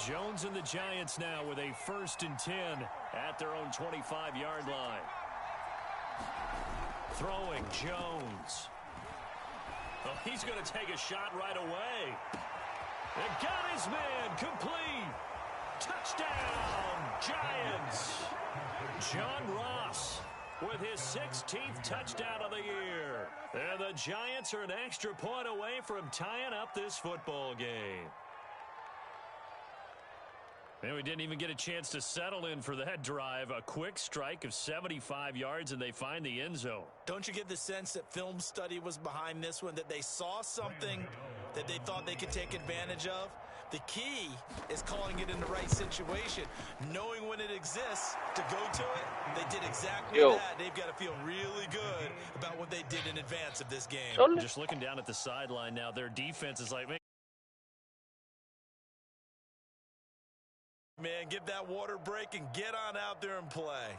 Jones and the Giants now with a 1st and 10 at their own 25-yard line. Throwing Jones. Oh, he's going to take a shot right away. And got his man complete. Touchdown, Giants. John Ross with his 16th touchdown of the year. And the Giants are an extra point away from tying up this football game. And we didn't even get a chance to settle in for that drive. A quick strike of 75 yards, and they find the end zone. Don't you get the sense that film study was behind this one, that they saw something that they thought they could take advantage of? The key is calling it in the right situation, knowing when it exists to go to it. They did exactly that. They've got to feel really good about what they did in advance of this game. Just looking down at the sideline now, their defense is like, man, give that water break and get on out there and play.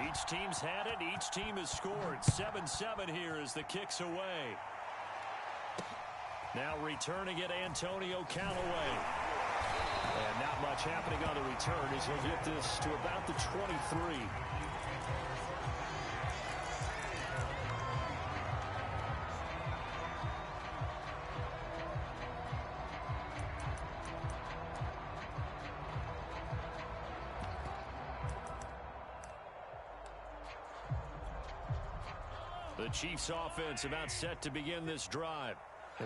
Each team's had it. Each team has scored. 7-7 here as the kick's away. Now returning it, Antonio Callaway. And not much happening on the return as he'll get this to about the 23. The Chiefs offense about set to begin this drive.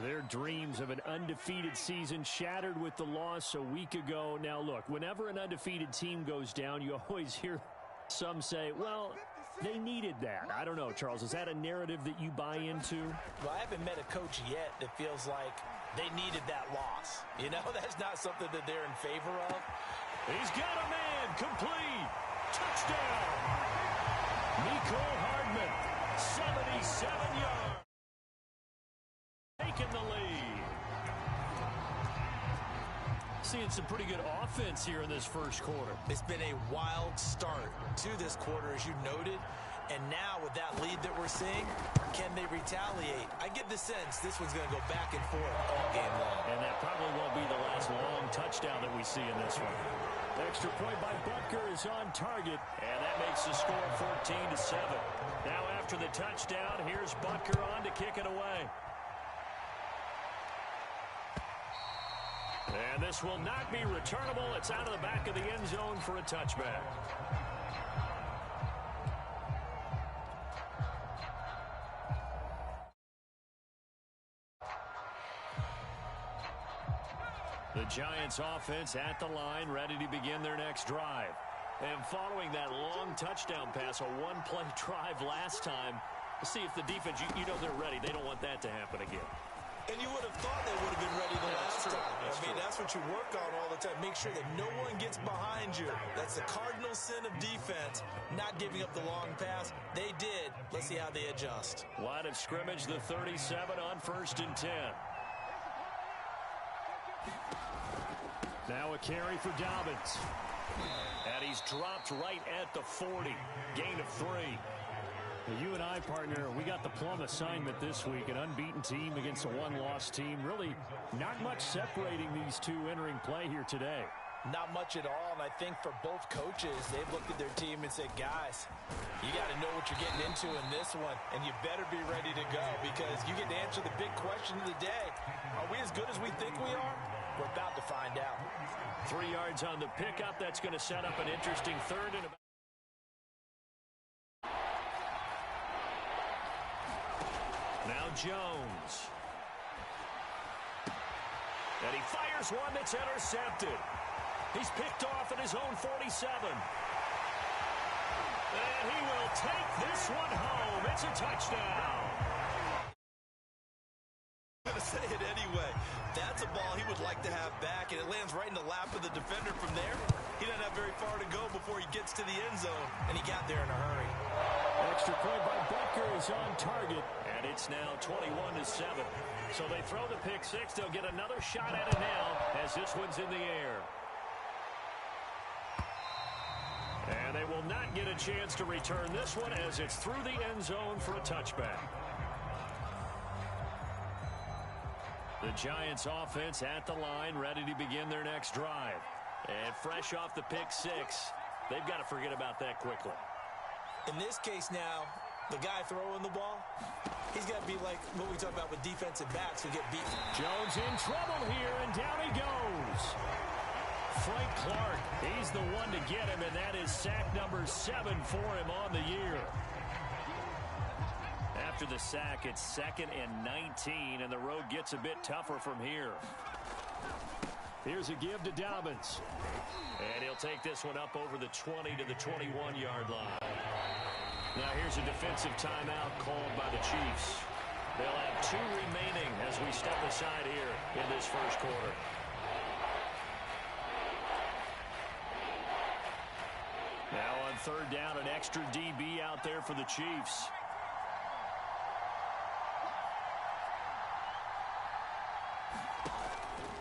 Their dreams of an undefeated season shattered with the loss a week ago. Now look, whenever an undefeated team goes down, you always hear some say, well, they needed that. I don't know, Charles, is that a narrative that you buy into? Well, I haven't met a coach yet that feels like they needed that loss. You know, that's not something that they're in favor of. He's got a man complete. Touchdown. Mecole Hardman. 77 yards. Taking the lead. Seeing some pretty good offense here in this first quarter. It's been a wild start to this quarter, as you noted. And now with that lead that we're seeing, can they retaliate? I get the sense this one's going to go back and forth all game long. And that probably won't be the last long touchdown that we see in this one. Extra point by Butker is on target, and that makes the score 14-7. Now after the touchdown, here's Butker on to kick it away. And this will not be returnable. It's out of the back of the end zone for a touchback. The Giants offense at the line, ready to begin their next drive. And following that long touchdown pass, a one-play drive last time, see if the defense, you know they're ready. They don't want that to happen again. And you would have thought they would have been ready the last time. That's what you work on all the time. Make sure that no one gets behind you. That's the cardinal sin of defense, not giving up the long pass. They did. Let's see how they adjust. Line of scrimmage, the 37 on 1st and 10. Now a carry for Dobbins. And he's dropped right at the 40. Gain of 3. You and I, partner, we got the plum assignment this week. An unbeaten team against a one-loss team. Really not much separating these two entering play here today. Not much at all, and I think for both coaches, they've looked at their team and said, guys, you got to know what you're getting into in this one, and you better be ready to go because you get to answer the big question of the day. Are we as good as we think we are? We're about to find out. 3 yards on the pickup. That's going to set up an interesting third and about. Now Jones. And he fires one that's intercepted. He's picked off at his own 47. And he will take this one home. It's a touchdown. I'm going to say it anyway. That's a ball he would like to have back, and it lands right in the lap of the defender from there. He doesn't have very far to go before he gets to the end zone, and he got there in a hurry. Extra point by Butker is on target, and it's now 21-7. So they throw the pick six. They'll get another shot at it now as this one's in the air. And they will not get a chance to return this one as it's through the end zone for a touchback. The Giants offense at the line, ready to begin their next drive. And fresh off the pick six, they've got to forget about that quickly. In this case now, the guy throwing the ball, he's got to be like what we talk about with defensive backs who get beat. Jones in trouble here, and down he goes. Frank Clark, he's the one to get him, and that is sack number 7 for him on the year. After the sack, it's 2nd and 19, and the road gets a bit tougher from here. Here's a give to Dobbins. And he'll take this one up over the 20 to the 21-yard line. Now here's a defensive timeout called by the Chiefs. They'll have 2 remaining as we step aside here in this first quarter. Now on 3rd down, an extra DB out there for the Chiefs.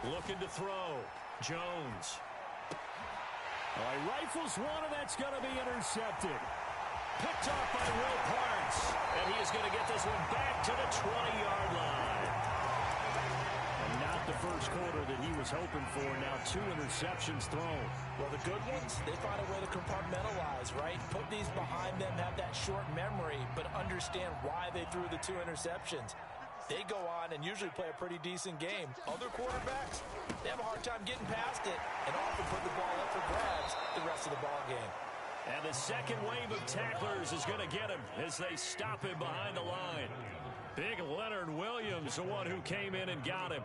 Looking to throw. Jones. He rifles one, and that's going to be intercepted. Picked off by Will Parks. And he is going to get this one back to the 20-yard line. And not the first quarter that he was hoping for. Now 2 interceptions thrown. Well, the good ones, they find a way to compartmentalize, right? Put these behind them, have that short memory, but understand why they threw the 2 interceptions. They go on and usually play a pretty decent game. Other quarterbacks, they have a hard time getting past it and often put the ball up for grabs the rest of the ball game. And the second wave of tacklers is going to get him as they stop him behind the line. Big Leonard Williams, the one who came in and got him.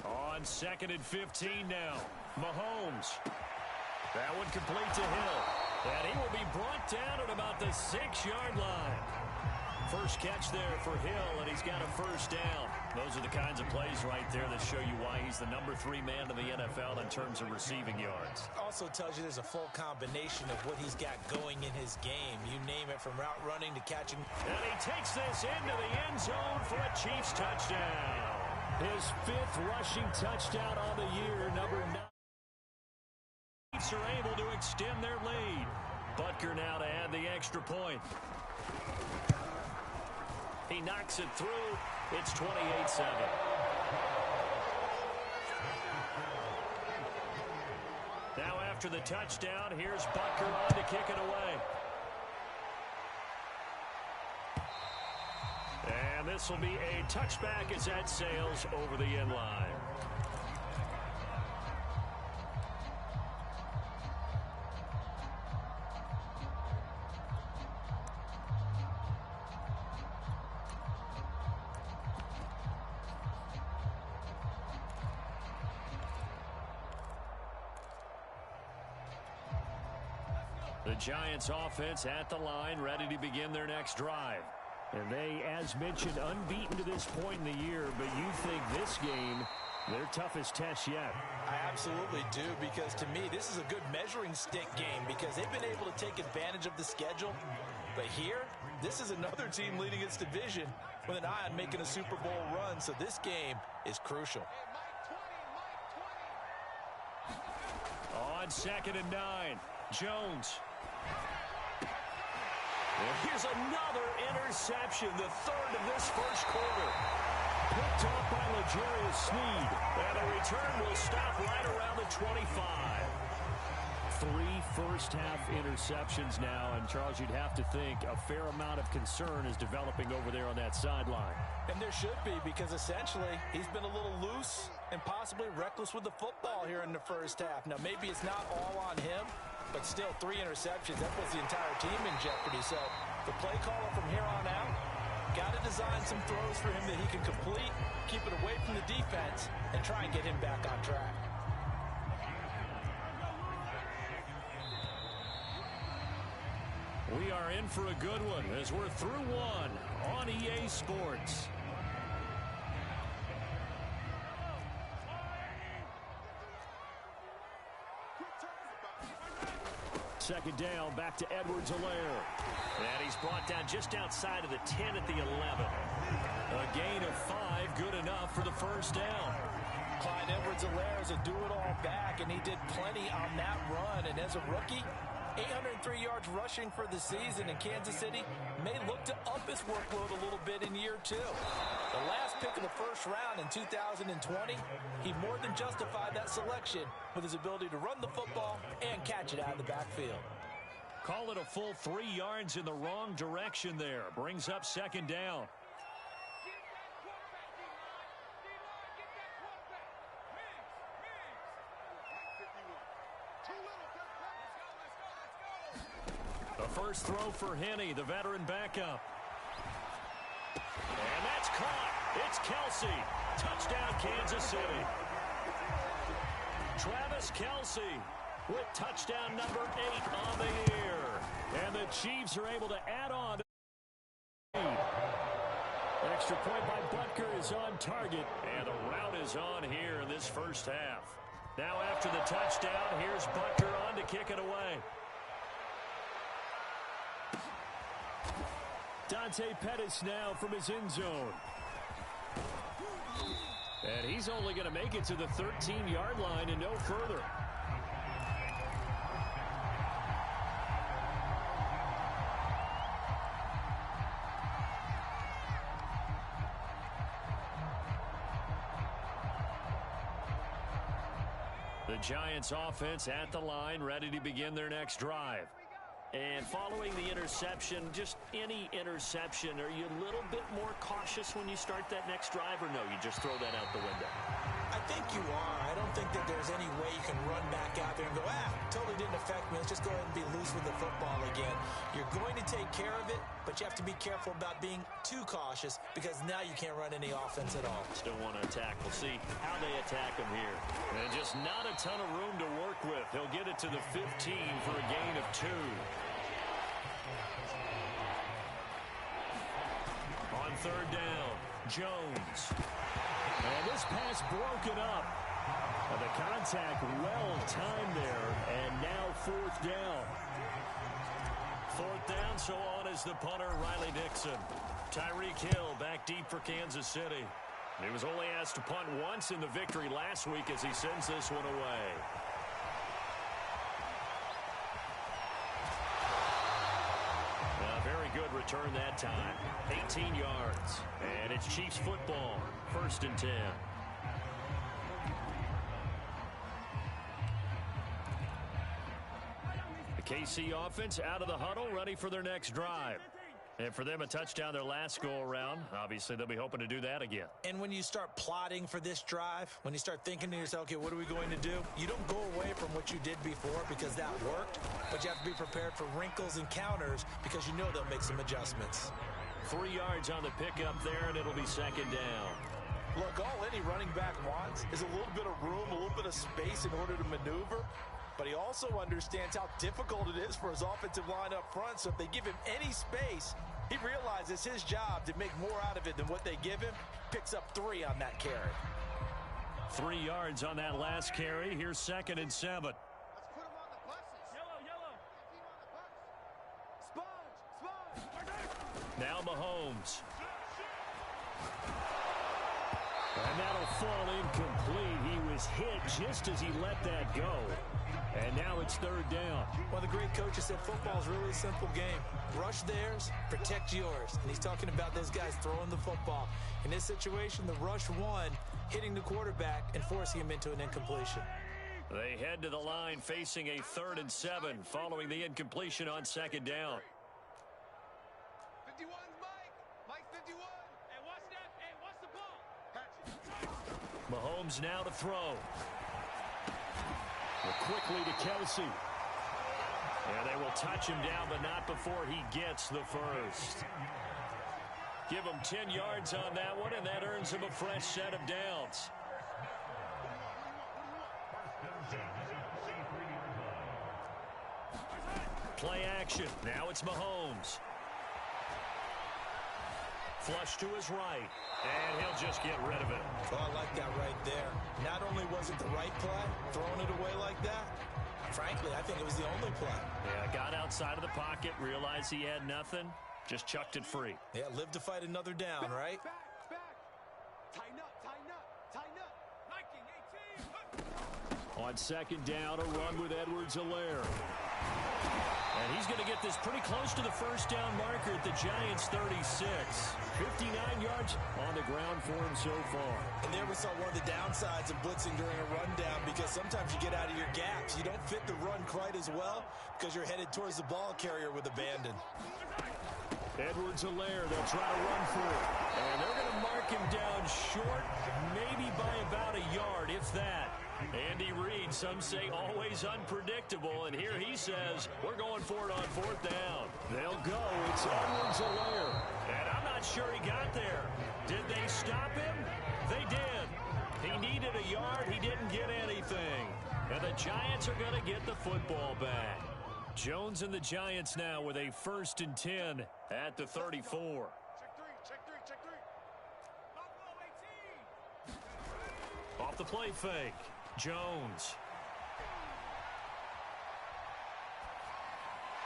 On 2nd and 15 now. Mahomes. That one complete to Hill. And he will be brought down at about the 6-yard line. First catch there for Hill, and he's got a first down. Those are the kinds of plays right there that show you why he's the number 3 man in the NFL in terms of receiving yards. Also tells you there's a full combination of what he's got going in his game. You name it, from route running to catching. And he takes this into the end zone for a Chiefs touchdown. His 5th rushing touchdown on the year, number 9. Chiefs are able to extend their lead. Butker now to add the extra point. He knocks it through. It's 28-7. Now after the touchdown, here's Butker on to kick it away. And this will be a touchback as that sails over the end line. The Giants offense at the line, ready to begin their next drive. And they, as mentioned, unbeaten to this point in the year, but you think this game, their toughest test yet. I absolutely do, because to me, this is a good measuring stick game because they've been able to take advantage of the schedule. But here, this is another team leading its division with an eye on making a Super Bowl run, so this game is crucial. On 2nd and 9, Jones. And here's another interception, the 3rd of this first quarter. Picked off by L'Jarius Sneed. And the return will stop right around the 25. 3 first-half interceptions now, and Charles, you'd have to think a fair amount of concern is developing over there on that sideline. And there should be, because essentially he's been a little loose and possibly reckless with the football here in the first half. Now, maybe it's not all on him, but still 3 interceptions. That puts the entire team in jeopardy. So the play caller from here on out got to design some throws for him that he can complete, keep it away from the defense, and try and get him back on track. We are in for a good one as we're through one on EA Sports. Second down, back to Edwards-Helaire. And he's brought down just outside of the 10 at the 11. A gain of 5, good enough for the first down. Clyde Edwards-Helaire is a do-it-all back, and he did plenty on that run. And as a rookie, 803 yards rushing for the season, and Kansas City may look to up his workload a little bit in year 2. The last pick of the first round in 2020, he more than justified that selection with his ability to run the football and catch it out of the backfield. Call it a full 3 yards in the wrong direction there. Brings up second down. The first throw for Henne, the veteran backup. And that's caught. It's Kelce. Touchdown, Kansas City. Travis Kelce with touchdown number 8 on the year. And the Chiefs are able to add on. Extra point by Butker is on target. And the route is on here in this first half. Now after the touchdown, here's Butker on to kick it away. Dante Pettis now from his end zone. And he's only going to make it to the 13-yard line and no further. The Giants offense at the line, ready to begin their next drive. And following the interception, just any interception, are you a little bit more cautious when you start that next drive, or no, you just throw that out the window? I think you are. I don't think that there's any way you can run back out there and go, totally didn't affect me. Let's just go ahead and be loose with the football again. You're going to take care of it, but you have to be careful about being too cautious because now you can't run any offense at all. Still want to attack. We'll see how they attack him here. And just not a ton of room to work with. He'll get it to the 15 for a gain of 2. On third down, Jones. And this pass broken up. And the contact well timed there. And now fourth down. Fourth down, so on is the punter, Riley Dixon. Tyreek Hill back deep for Kansas City. He was only asked to punt once in the victory last week as he sends this one away. A very good return that time. 18 yards. And it's Chiefs football. First and 10. The KC offense out of the huddle, ready for their next drive. And for them, a touchdown their last go-around. Obviously, they'll be hoping to do that again. And when you start plotting for this drive, when you start thinking to yourself, okay, what are we going to do? You don't go away from what you did before because that worked, but you have to be prepared for wrinkles and counters because you know they'll make some adjustments. 3 yards on the pickup there, and it'll be second down. Look, all any running back wants is a little bit of room, a little bit of space in order to maneuver. But he also understands how difficult it is for his offensive line up front. So if they give him any space, he realizes his job to make more out of it than what they give him. Picks up 3 on that carry. 3 yards on that last carry. Here's second and 7. Let's put him on the buses. Yellow. Sponge. Now Mahomes. And that'll fall incomplete. He was hit just as he let that go. And now it's third down. One of the great coaches said football is really a simple game. Rush theirs, protect yours. And he's talking about those guys throwing the football. In this situation, the rush won, hitting the quarterback and forcing him into an incompletion. They head to the line facing a 3rd and 7 following the incompletion on second down. 51, Mike. Mike 51. Hey, watch that. Hey, watch the ball. Mahomes now to throw. Quickly to Kelce. Yeah, they will touch him down, but not before he gets the first. Give him 10 yards on that one, and that earns him a fresh set of downs. Play action. Now it's Mahomes. Flush to his right, and he'll just get rid of it. Oh, I like that right there. Not only was it the right play, throwing it away like that, frankly, I think it was the only play. Yeah, got outside of the pocket, realized he had nothing, just chucked it free. Yeah, live to fight another down, right? Back. Tighten up. Viking 18. On second down, a run with Edwards-Helaire. And he's going to get this pretty close to the first down marker at the Giants' 36. 59 yards on the ground for him so far. And there we saw one of the downsides of blitzing during a rundown, because sometimes you get out of your gaps. You don't fit the run quite as well because you're headed towards the ball carrier with abandon. Edwards-Helaire, they'll try to run for it. And they're going to mark him down short, maybe by about a yard, if that. Andy Reid, some say always unpredictable, and here he says, we're going for it on fourth down. They'll go. It's Edwards-Helaire. And I'm not sure he got there. Did they stop him? They did. He needed a yard. He didn't get anything. And the Giants are going to get the football back. Jones and the Giants now with a 1st and 10 at the 34. Check three. Off the play fake, Jones.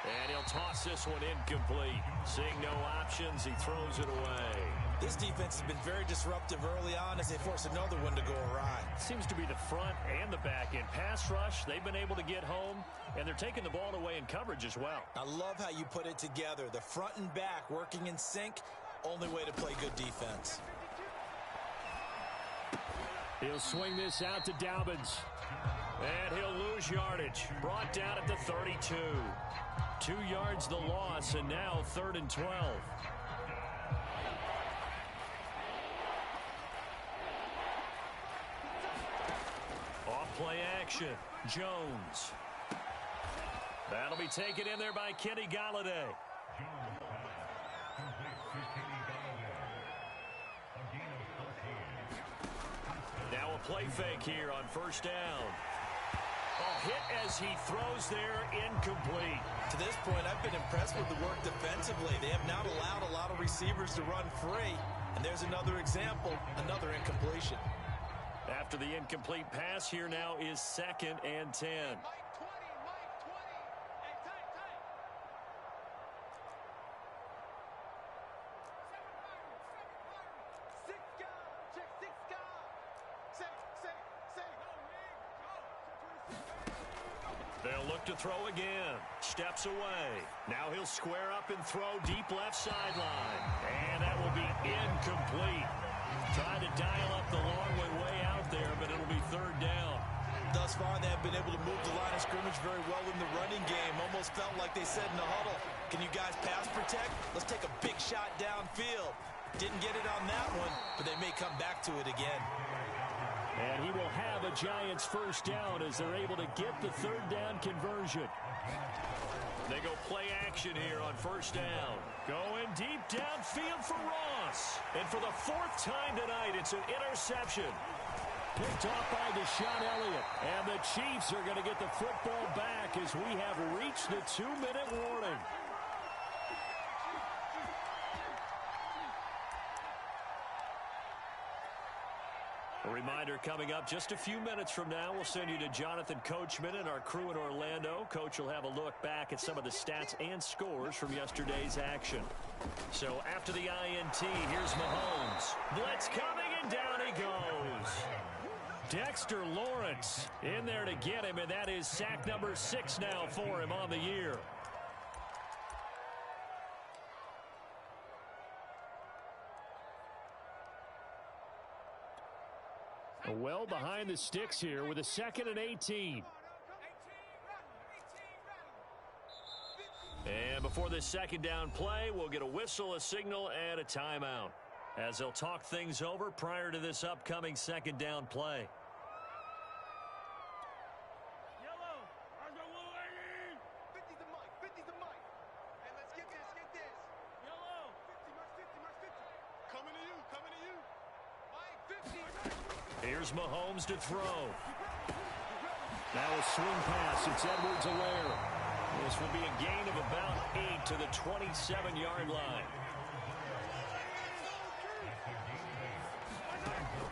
And he'll toss this one incomplete. Seeing no options, he throws it away. This defense has been very disruptive early on as they force another one to go awry. Seems to be the front and the back end. Pass rush, they've been able to get home, and they're taking the ball away in coverage as well. I love how you put it together. The front and back working in sync, only way to play good defense. He'll swing this out to Dobbins. And he'll lose yardage. Brought down at the 32. 2 yards the loss, and now 3rd and 12. Off play action, Jones. That'll be taken in there by Kenny Golladay. Now a play fake here on 1st down. A hit as he throws there, incomplete. To this point, I've been impressed with the work defensively. They have not allowed a lot of receivers to run free. And there's another example, another incompletion. After the incomplete pass, here now is 2nd and 10. Mike 20. Hey, tight. Six guard. Check 6 guard. Say. They'll look to throw again. Steps away. Now he'll square up and throw deep left sideline. And that will be incomplete. Trying to dial up the long way out there, but it'll be 3rd down. Thus far, they have been able to move the line of scrimmage very well in the running game. Almost felt like they said in the huddle, can you guys pass protect? Let's take a big shot downfield. Didn't get it on that one, but they may come back to it again. And he will have a Giants 1st down as they're able to get the 3rd down conversion. They go play action here on 1st down. Going deep downfield for Ross. And for the 4th time tonight, it's an interception. Picked off by Deshaun Elliott. And the Chiefs are going to get the football back as we have reached the 2-minute warning. A reminder coming up just a few minutes from now, we'll send you to Jonathan Coachman and our crew in Orlando. Coach will have a look back at some of the stats and scores from yesterday's action. So after the INT, here's Mahomes. Blitz coming, and down he goes. Dexter Lawrence in there to get him, and that is sack number 6 now for him on the year. Well behind the sticks here with a 2nd and 18. And before this 2nd down play, we'll get a whistle, a signal, and a timeout as they'll talk things over prior to this upcoming 2nd down play. Yellow. 50's the mic. 50's the mic. And let's get this. Yellow. 50, march 50. Coming to you. Mike, 50. Here's Mahomes to throw. Now a swing pass. It's Edwards-Helaire. This will be a gain of about 8 to the 27-yard line.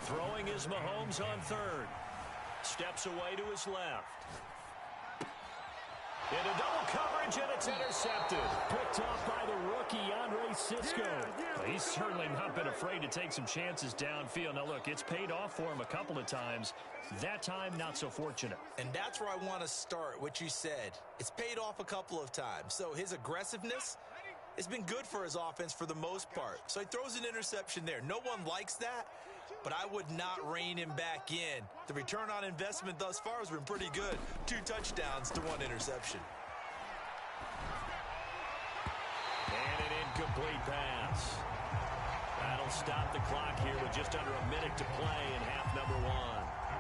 Throwing is Mahomes on 3rd. Steps away to his left. Into double coverage, and it's intercepted. Picked off by the rookie, Andre Cisco. He's certainly not been afraid to take some chances downfield. Now, look, it's paid off for him a couple of times. That time, not so fortunate. And that's where I want to start, what you said. It's paid off a couple of times. So his aggressiveness has been good for his offense for the most part. So he throws an interception there. No one likes that, but I would not rein him back in. The return on investment thus far has been pretty good. 2 touchdowns to 1 interception. And an incomplete pass. That'll stop the clock here with just under a minute to play in half number 1.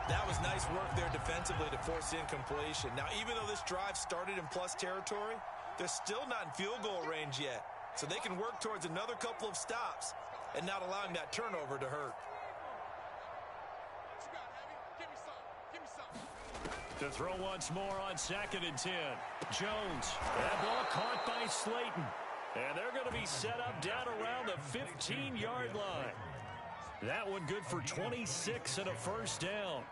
That was nice work there defensively to force incompletion. Now, even though this drive started in plus territory, they're still not in field goal range yet. So they can work towards another couple of stops and not allowing that turnover to hurt. To throw once more on 2nd and 10. Jones. That ball caught by Slayton. And they're going to be set up down around the 15-yard line. That one good for 26 and a first down.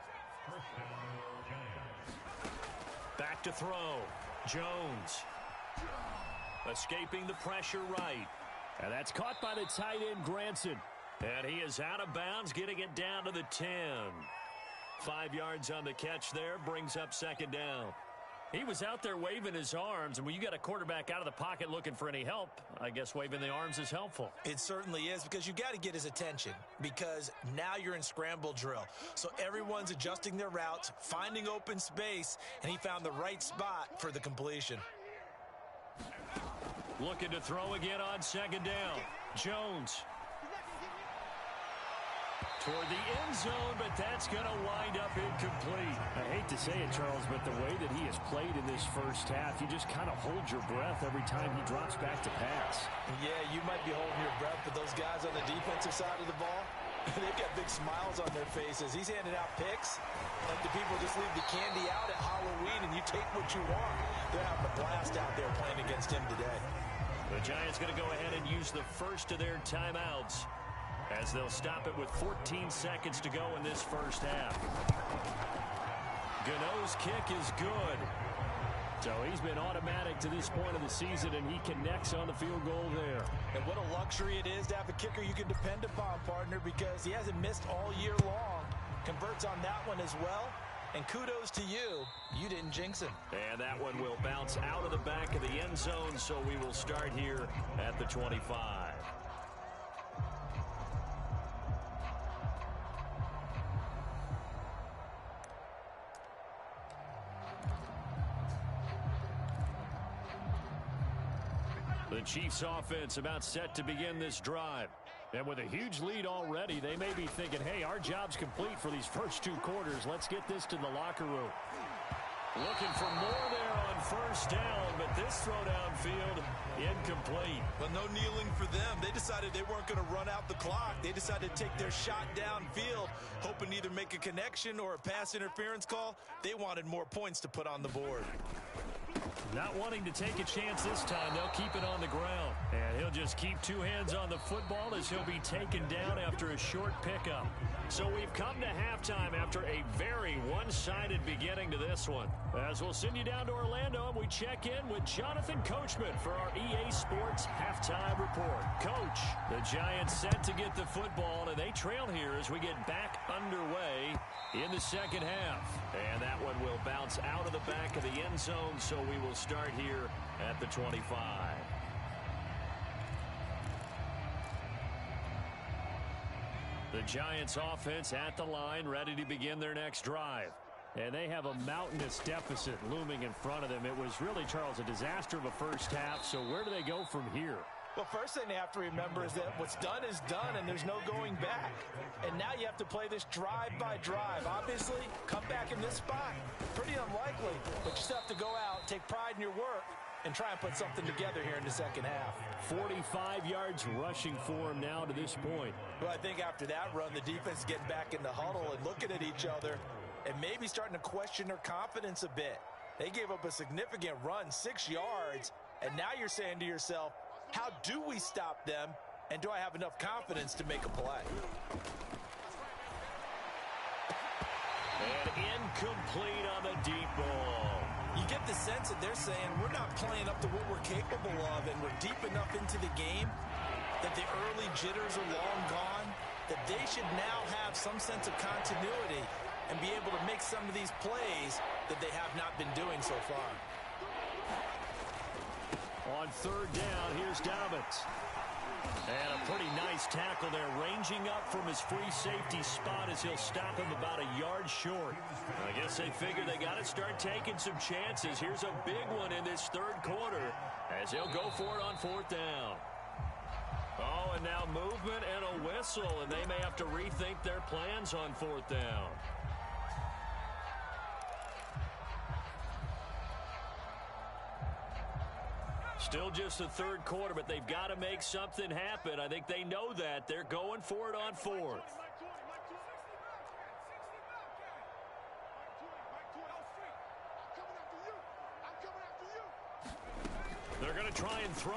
Back to throw. Jones. Escaping the pressure right. And that's caught by the tight end, Granson. And he is out of bounds, getting it down to the 10. 5 yards on the catch there, brings up 2nd down. He was out there waving his arms, and when you got a quarterback out of the pocket looking for any help, I guess waving the arms is helpful. It certainly is, because you got to get his attention, because now you're in scramble drill. So everyone's adjusting their routes, finding open space, and he found the right spot for the completion. Looking to throw again on 2nd down. Jones. Toward the end zone, but that's going to wind up incomplete. I hate to say it, Charles, but the way that he has played in this first half, you just kind of hold your breath every time he drops back to pass. Yeah, you might be holding your breath, but those guys on the defensive side of the ball, they've got big smiles on their faces. He's handing out picks like the people just leave the candy out at Halloween and you take what you want. They're having a blast out there playing against him today. The Giants going to go ahead and use the first of their timeouts, as they'll stop it with 14 seconds to go in this first half. Gano's kick is good. So he's been automatic to this point of the season, and he connects on the field goal there. And what a luxury it is to have a kicker you can depend upon, partner, because he hasn't missed all year long. Converts on that one as well. And kudos to you. You didn't jinx him. And that one will bounce out of the back of the end zone, so we will start here at the 25. The Chiefs offense about set to begin this drive. And with a huge lead already, they may be thinking, hey, our job's complete for these first 2 quarters. Let's get this to the locker room. Looking for more there on first down, but this throw downfield incomplete. Well, no kneeling for them. They decided they weren't going to run out the clock. They decided to take their shot downfield, hoping to either make a connection or a pass interference call. They wanted more points to put on the board. Not wanting to take a chance this time, they'll keep it on the ground. And he'll just keep 2 hands on the football as he'll be taken down after a short pickup. So we've come to halftime after a very one-sided beginning to this one. As we'll send you down to Orlando, and we check in with Jonathan Coachman for our EA Sports Halftime Report. Coach, the Giants set to get the football, and they trail here as we get back underway in the second half. And that one will bounce out of the back of the end zone, so we will start here at the 25. The Giants offense at the line, ready to begin their next drive. And they have a mountainous deficit looming in front of them. It was really, Charles, a disaster of a first half. So where do they go from here? Well, first thing they have to remember is that what's done is done, and there's no going back. And now you have to play this drive by drive. Obviously, come back in this spot, pretty unlikely. But you still have to go out, take pride in your work, and try and put something together here in the second half. 45 yards rushing for him now to this point. Well, I think after that run, the defense is getting back in the huddle and looking at each other and maybe starting to question their confidence a bit. They gave up a significant run, 6 yards, and now you're saying to yourself, how do we stop them, and do I have enough confidence to make a play? And incomplete on the deep ball. You get the sense that they're saying we're not playing up to what we're capable of, and we're deep enough into the game that the early jitters are long gone, that they should now have some sense of continuity and be able to make some of these plays that they have not been doing so far. On third down, here's Dobbins. And a pretty nice tackle there, ranging up from his free safety spot as he'll stop him about a yard short. I guess they figure they got to start taking some chances. Here's a big one in this third quarter as he'll go for it on fourth down. Oh, and now movement and a whistle, and they may have to rethink their plans on fourth down. Still just the third quarter, but they've got to make something happen. I think they know that. They're going for it on fourth. They're going to try and throw.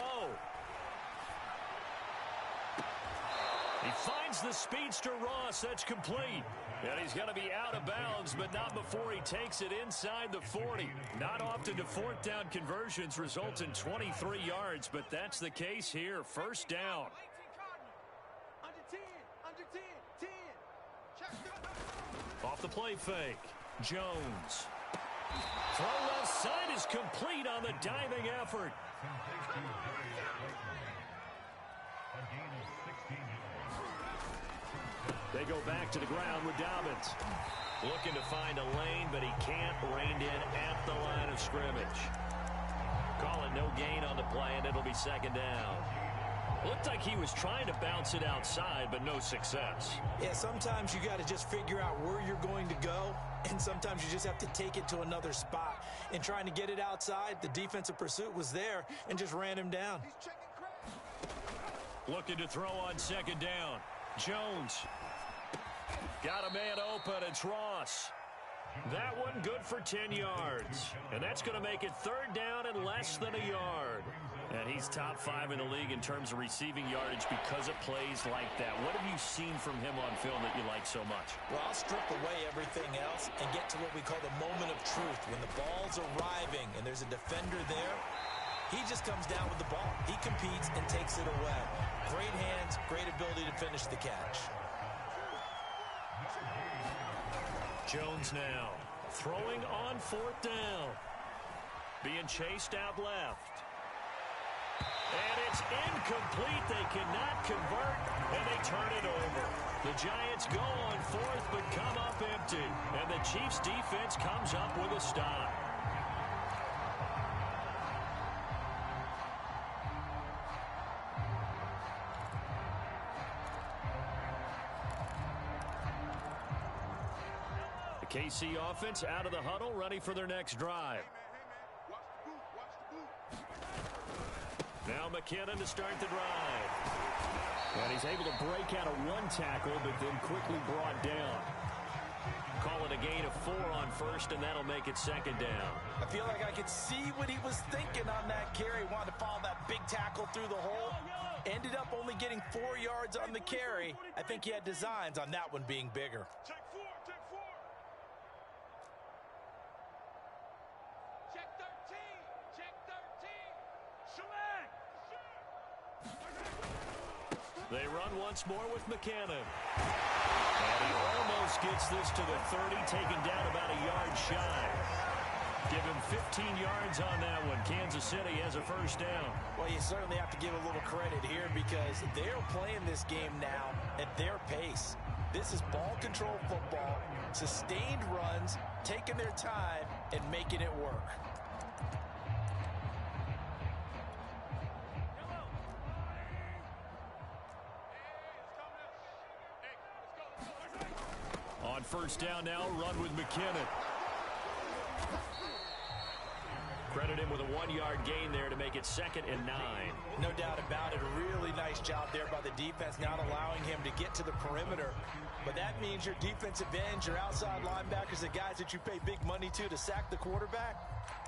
He finds the speedster Ross. That's complete. And he's going to be out of bounds, but not before he takes it inside the 40. Not often do fourth down conversions result in 23 yards, but that's the case here. First down. Off the play fake. Jones. Throw left side is complete on the diving effort. They go back to the ground with Dobbins. Looking to find a lane, but he can't. Reined in at the line of scrimmage. Call it no gain on the play, and it'll be second down. Looked like he was trying to bounce it outside, but no success. Yeah, sometimes you got to just figure out where you're going to go, and sometimes you just have to take it to another spot. And trying to get it outside, the defensive pursuit was there and just ran him down. Looking to throw on second down. Jones. Got a man open. It's Ross. That one good for 10 yards. And that's going to make it third down and less than a yard. And he's top 5 in the league in terms of receiving yardage because of plays like that. What have you seen from him on film that you like so much? Well, I'll strip away everything else and get to what we call the moment of truth. When the ball's arriving and there's a defender there, he just comes down with the ball. He competes and takes it away. Great hands, great ability to finish the catch. Jones now throwing on fourth down. Being chased out left. And it's incomplete. They cannot convert, and they turn it over. The Giants go on fourth, but come up empty. And the Chiefs defense comes up with a stop. The KC offense out of the huddle, ready for their next drive. Now McKinnon to start the drive. And he's able to break out of one tackle, but then quickly brought down. Call it a gain of 4 on first, and that'll make it second down. I feel like I could see what he was thinking on that carry. Wanted to follow that big tackle through the hole. Ended up only getting 4 yards on the carry. I think he had designs on that one being bigger. Check 4, check 4. Check 13, check 13. Select. They run once more with McKinnon. And he almost gets this to the 30, taken down about a yard shy. Give him 15 yards on that one. Kansas City has a first down. Well, you certainly have to give a little credit here because they're playing this game now at their pace. This is ball control football, sustained runs, taking their time, and making it work. On first down now, run with McKinnon. Credit him with a 1-yard gain there to make it 2nd and 9. No doubt about it. A really nice job there by the defense, not allowing him to get to the perimeter. But that means your defensive ends, your outside linebackers, the guys that you pay big money to sack the quarterback,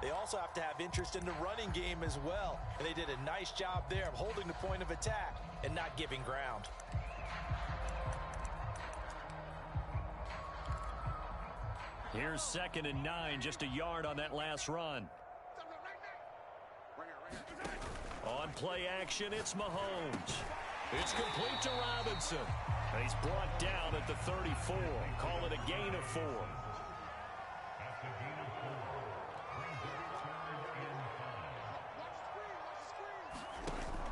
they also have to have interest in the running game as well. And they did a nice job there of holding the point of attack and not giving ground. Here's 2nd and 9, just a yard on that last run. On play action, it's Mahomes. It's complete to Robinson. He's brought down at the 34. Call it a gain of 4.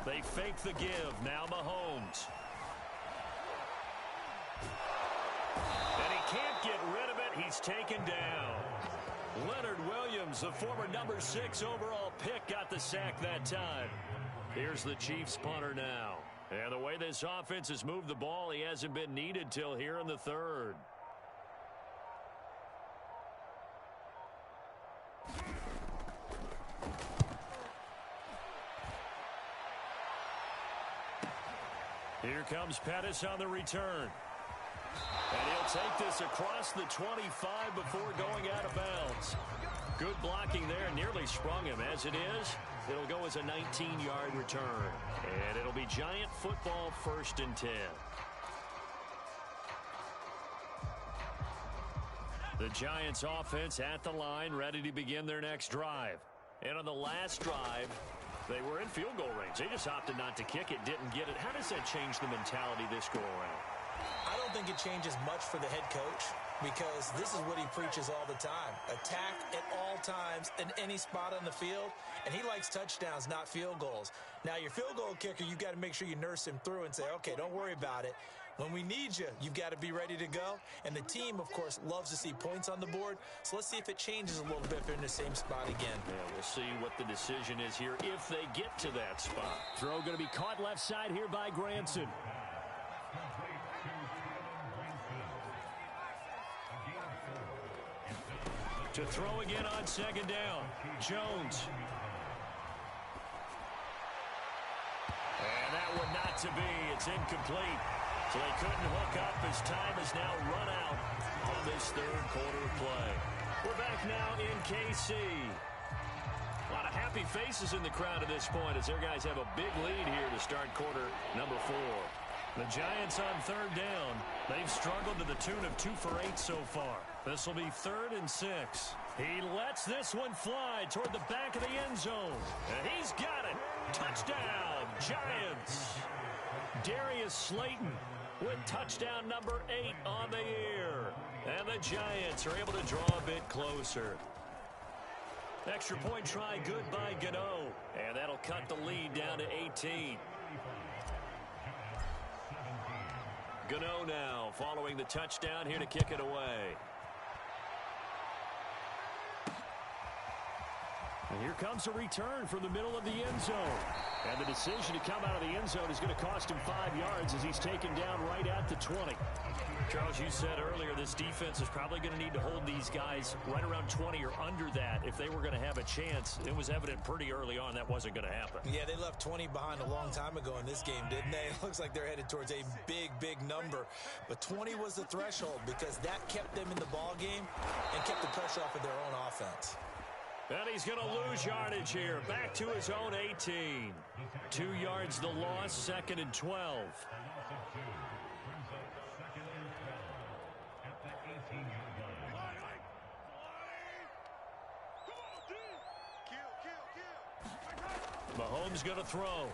They fake the give. Now Mahomes. And he can't get rid of it. He's taken down. Leonard Williams, the former number 6 overall pick, got the sack that time. Here's the Chiefs punter now. And the way this offense has moved the ball, he hasn't been needed till here in the 3rd. Here comes Pettis on the return. And he'll take this across the 25 before going out of bounds. Good blocking there, nearly sprung him. As it is, it'll go as a 19-yard return. And it'll be Giant football, 1st and 10. The Giants offense at the line, ready to begin their next drive. And on the last drive, they were in field goal range. They just opted not to kick it, didn't get it. How does that change the mentality this go around? I don't think it changes much for the head coach because this is what he preaches all the time. Attack at all times in any spot on the field, and he likes touchdowns, not field goals. Now, your field goal kicker, you've got to make sure you nurse him through and say, okay, don't worry about it. When we need you, you've got to be ready to go. And the team, of course, loves to see points on the board. So let's see if it changes a little bit if they're in the same spot again. Yeah, we'll see what the decision is here if they get to that spot. Throw going to be caught left side here by Granson. To throw again on 2nd down. Jones. And that one not to be. It's incomplete. So they couldn't hook up as time has now run out on this 3rd quarter play. We're back now in KC. A lot of happy faces in the crowd at this point as their guys have a big lead here to start quarter number 4. The Giants on 3rd down. They've struggled to the tune of 2 for 8 so far. This will be 3rd and 6. He lets this one fly toward the back of the end zone. And he's got it. Touchdown, Giants. Darius Slayton with touchdown number 8 on the year. And the Giants are able to draw a bit closer. Extra point try good by Gano. And that'll cut the lead down to 18. Gano now following the touchdown here to kick it away. And here comes a return from the middle of the end zone. And the decision to come out of the end zone is going to cost him 5 yards as he's taken down right at the 20. Charles, you said earlier this defense is probably going to need to hold these guys right around 20 or under that if they were going to have a chance. It was evident pretty early on that wasn't going to happen. Yeah, they left 20 behind a long time ago in this game, didn't they? It looks like they're headed towards a big, big number. But 20 was the threshold because that kept them in the ball game and kept the pressure off of their own offense. And he's going to lose yardage here. Back to his own 18. 2 yards the loss, 2nd and 12. Mahomes going to throw.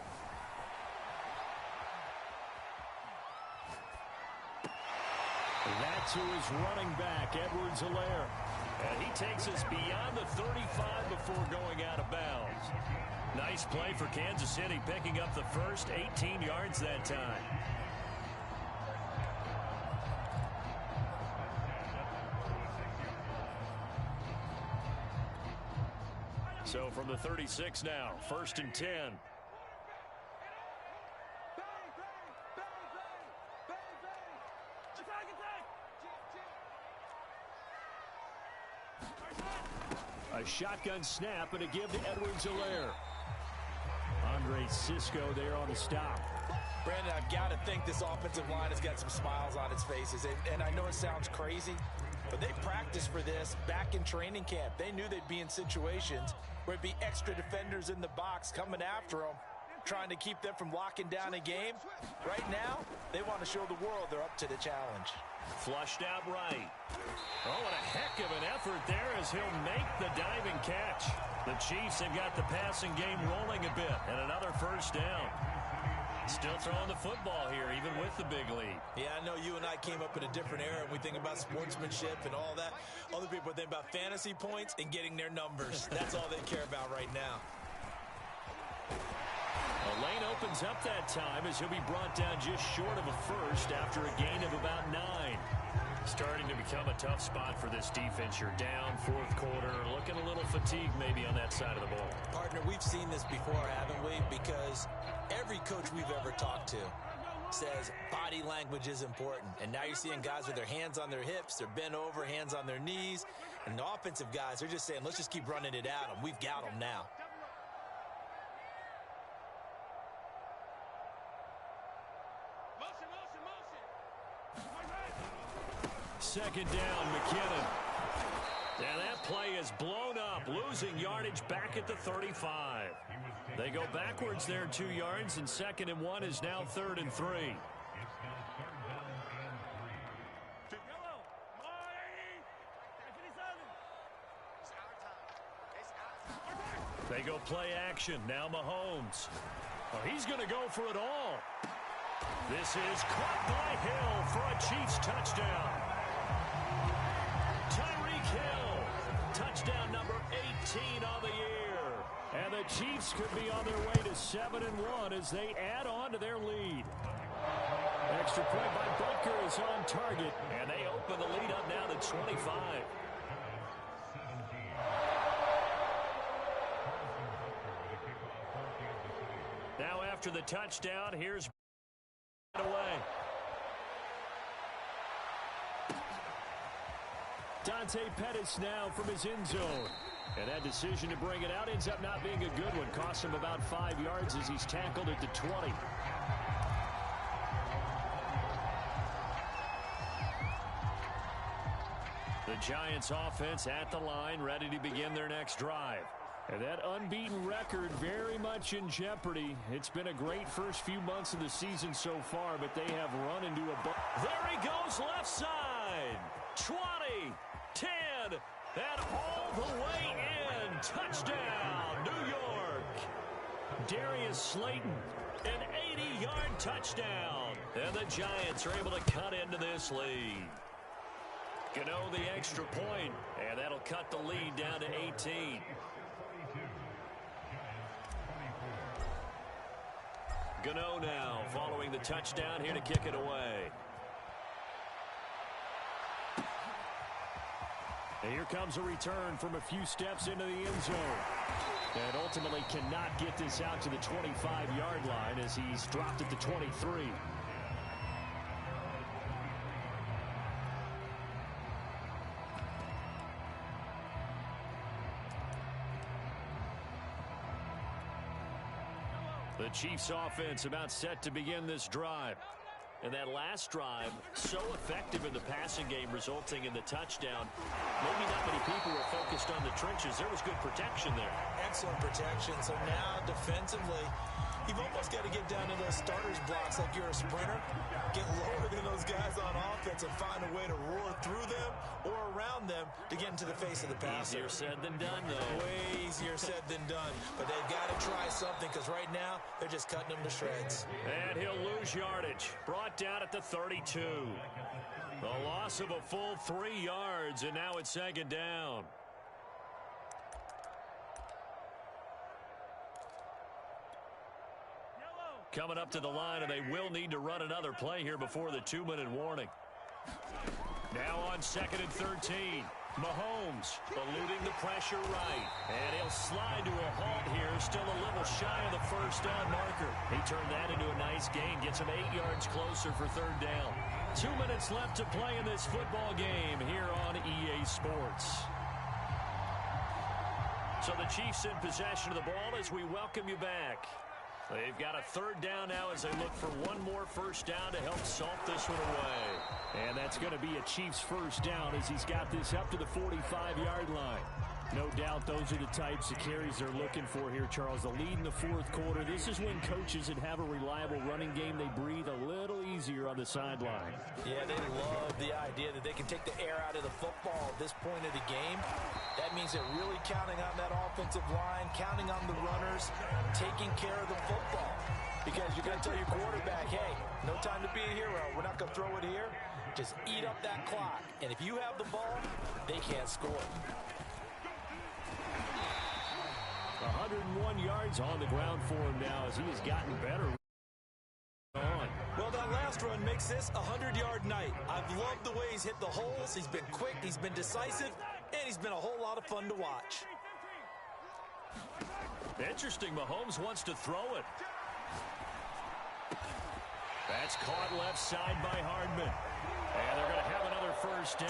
That's who is running back, Edwards-Helaire. And he takes us beyond the 35 before going out of bounds. Nice play for Kansas City, picking up the first 18 yards that time. So from the 36 now, 1st and 10. A shotgun snap and a give to Edwards-Helaire. Andre Cisco there on the stop. Brandon, I've got to think this offensive line has got some smiles on its faces. And I know it sounds crazy, but they practiced for this back in training camp. They knew they'd be in situations where it'd be extra defenders in the box coming after them, trying to keep them from locking down a game. Right now, they want to show the world they're up to the challenge. Flushed out right. Oh, and a heck of as he'll make the diving catch. The Chiefs have got the passing game rolling a bit, and another first down. Still throwing the football here, even with the big lead. Yeah, I know you and I came up in a different era, and we think about sportsmanship and all that. Other people think about fantasy points and getting their numbers. That's all they care about right now. A lane opens up that time as he'll be brought down just short of a first after a gain of about 9. Starting to become a tough spot for this defense. You're down fourth quarter, looking a little fatigued maybe on that side of the ball. Partner, we've seen this before, haven't we? Because every coach we've ever talked to says body language is important. And now you're seeing guys with their hands on their hips, they're bent over, hands on their knees. And the offensive guys, they're just saying, let's just keep running it at them. We've got them now. Second down, McKinnon. And that play is blown up, losing yardage back at the 35. They go backwards there 2 yards, and 2nd and 1 is now 3rd and 3. They go play action. Now Mahomes. Oh, he's going to go for it all. This is caught by Hill for a Chiefs touchdown. Tyreek Hill, touchdown number 18 on the year. And the Chiefs could be on their way to 7-1 as they add on to their lead. Extra point by Butker is on target, and they open the lead up now to 25. Now after the touchdown, here's away. Dante Pettis now from his end zone. And that decision to bring it out ends up not being a good one. Costs him about 5 yards as he's tackled at the 20. The Giants offense at the line, ready to begin their next drive. And that unbeaten record very much in jeopardy. It's been a great first few months of the season so far, but they have run into a... There he goes left side. 20, 10, and all the way in. Touchdown, New York. Darius Slayton, an 80-yard touchdown. And the Giants are able to cut into this lead. Gano the extra point, and that'll cut the lead down to 18. Gano now following the touchdown here to kick it away. And here comes a return from a few steps into the end zone. And ultimately cannot get this out to the 25-yard line as he's dropped at the 23. The Chiefs offense about set to begin this drive. And that last drive, so effective in the passing game, resulting in the touchdown. Maybe not many people were focused on the trenches. There was good protection there. Excellent protection. So now, defensively, you've almost got to get down to those starters blocks like you're a sprinter. Get lower than those guys on offense and find a way to roar through them or around them to get into the face of the passer. Easier said than done, though. Way easier said than done. But they've got to try something because right now, they're just cutting them to shreds. And he'll lose yardage. Brought down at the 32. The loss of a full 3 yards, and now it's 2nd down. Coming up to the line, and they will need to run another play here before the 2-minute warning. Now on 2nd and 13. Mahomes eluding the pressure right. And he'll slide to a halt here. Still a little shy of the first down marker. He turned that into a nice gain. Gets him 8 yards closer for 3rd down. 2 minutes left to play in this football game here on EA Sports. So the Chiefs in possession of the ball as we welcome you back. They've got a 3rd down now as they look for one more first down to help salt this one away. And that's going to be a Chiefs first down as he's got this up to the 45-yard line. No doubt those are the types of carries they're looking for here, Charles. The lead in the fourth quarter. This is when coaches that have a reliable running game, they breathe a little easier on the sideline. Yeah, they love the idea that they can take the air out of the football at this point of the game. That means they're really counting on that offensive line, counting on the runners, taking care of the football. Because you're going to tell your quarterback, hey, no time to be a hero. We're not going to throw it here. Just eat up that clock. And if you have the ball, they can't score. 101 yards on the ground for him now as he has gotten better. Well, that last run makes this a 100-yard night. I've loved the way he's hit the holes. He's been quick, he's been decisive, and he's been a whole lot of fun to watch. Interesting, Mahomes wants to throw it. That's caught left side by Hardman. And they're going to have another first down.